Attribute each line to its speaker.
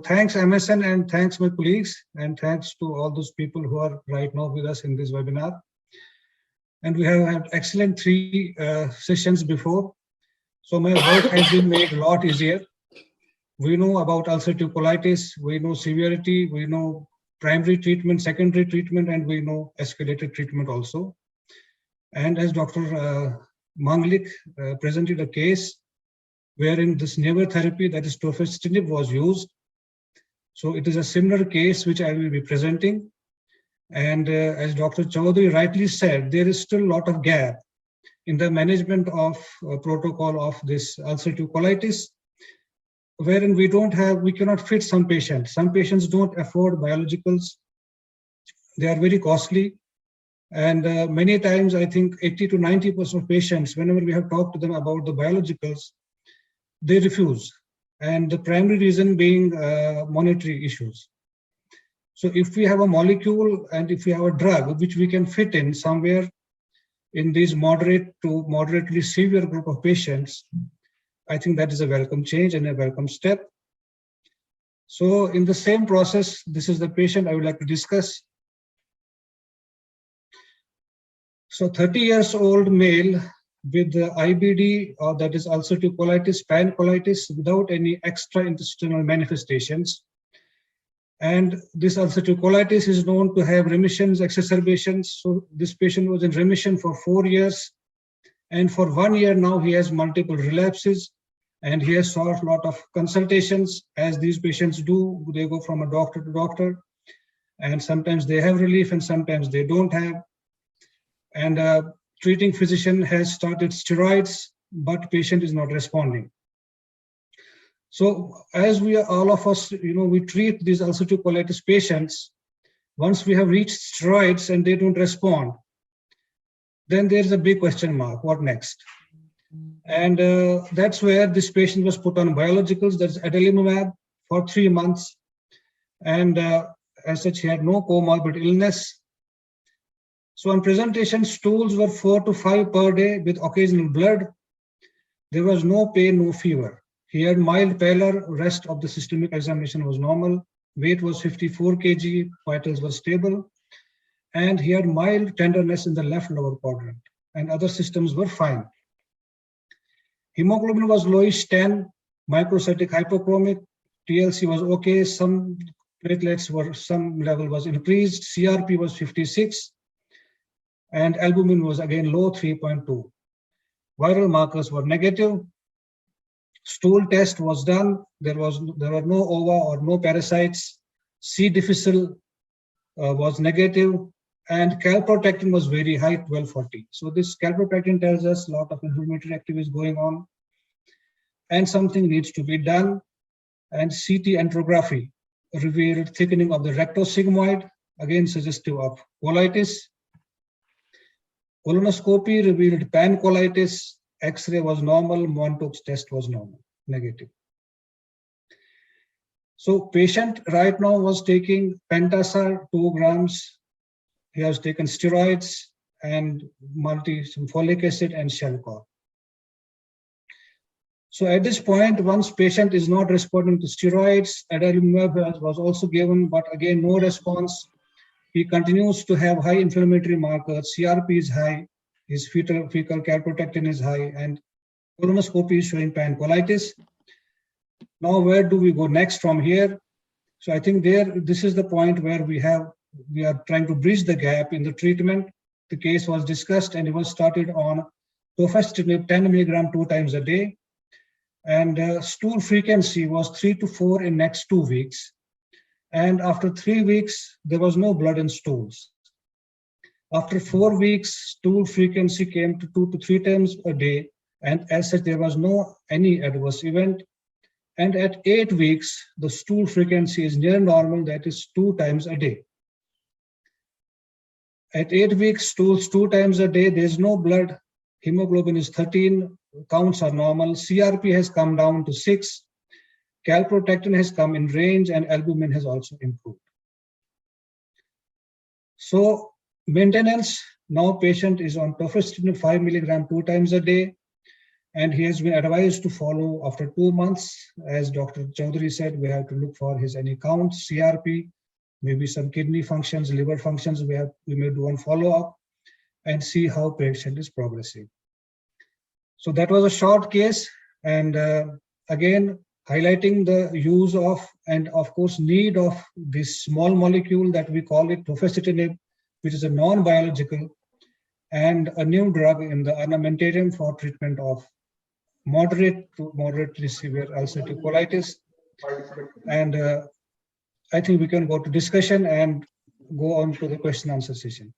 Speaker 1: Thanks MSN and thanks my colleagues and thanks to all those people who are right now with us in this webinar. And we have had excellent three sessions before. So my work has been made a lot easier. We know about ulcerative colitis, we know severity, we know primary treatment, secondary treatment, and we know escalated treatment also. And as Dr. Manglik presented a case wherein this newer therapy, that is tofacitinib, was used. So it is a similar case which I will be presenting. And as Dr. Chaudhary rightly said, there is still a lot of gap in the management of protocol of this ulcerative colitis, wherein we cannot fit some patients. Some patients don't afford biologicals. They are very costly. And many times, I think 80 to 90% of patients, whenever we have talked to them about the biologicals, they refuse. And the primary reason being monetary issues. So if we have a molecule and if we have a drug which we can fit in somewhere in these moderate to moderately severe group of patients, I think that is a welcome change and a welcome step. So in the same process, this is the patient I would like to discuss. So 30 years old male with the IBD, or that is ulcerative colitis, pancolitis, without any extra intestinal manifestations. And this ulcerative colitis is known to have remissions, exacerbations. So this patient was in remission for 4 years. And for 1 year now, he has multiple relapses. And he has sought a lot of consultations, as these patients do. They go from a doctor to doctor. And sometimes they have relief and sometimes they don't have. And treating physician has started steroids, but patient is not responding. So as we are, all of us, we treat these ulcerative colitis patients, once we have reached steroids and they don't respond, then there's a big question mark, what next? And that's where this patient was put on biologicals, that's adalimumab, for 3 months. And as such, he had no comorbid illness. So on presentation, stools were 4 to 5 per day with occasional blood. There was no pain, no fever. He had mild pallor, rest of the systemic examination was normal. Weight was 54 kg, vitals were stable. And he had mild tenderness in the left lower quadrant, and other systems were fine. Hemoglobin was lowish 10, microcytic hypochromic, TLC was okay, some platelets were, some level was increased, CRP was 56. And albumin was again low, 3.2. Viral markers were negative. Stool test was done. There were no ova or no parasites. C. difficile was negative, and calprotectin was very high, 1240. So this calprotectin tells us a lot of inflammatory activity is going on, and something needs to be done. And CT enterography revealed thickening of the rectosigmoid, again suggestive of colitis. Colonoscopy revealed pancolitis, X-ray was normal, Montauk's test was normal, negative. So patient right now was taking Pentasar 2 grams. He has taken steroids and some folic acid and Shelcor. So at this point, once patient is not responding to steroids, adalimumab was also given, but again, no response. He continues to have high inflammatory markers. CRP is high, his fecal calprotectin is high, and colonoscopy is showing pancolitis. Now, where do we go next from here? So I think this is the point where we are trying to bridge the gap in the treatment. The case was discussed and it was started on tofacitinib 10 milligram 2 times a day. And stool frequency was 3 to 4 in next 2 weeks. And after 3 weeks, there was no blood in stools. After 4 weeks, stool frequency came to 2 to 3 times a day. And as such, there was no any adverse event. And at 8 weeks, the stool frequency is near normal, that is 2 times a day. At 8 weeks, stools 2 times a day, there is no blood. Hemoglobin is 13, counts are normal. CRP has come down to 6. Calprotectin has come in range and albumin has also improved. So maintenance, now patient is on tofacitinib 5 milligram 2 times a day. And he has been advised to follow after 2 months. As Dr. Chaudhary said, we have to look for his any counts, CRP, maybe some kidney functions, liver functions. We may do one follow-up and see how patient is progressing. So that was a short case, and again, highlighting the use of and of course need of this small molecule that we call it tofacitinib, which is a non-biological and a new drug in the armamentarium for treatment of moderate to moderately severe ulcerative colitis. And I think we can go to discussion and go on to the question answer session.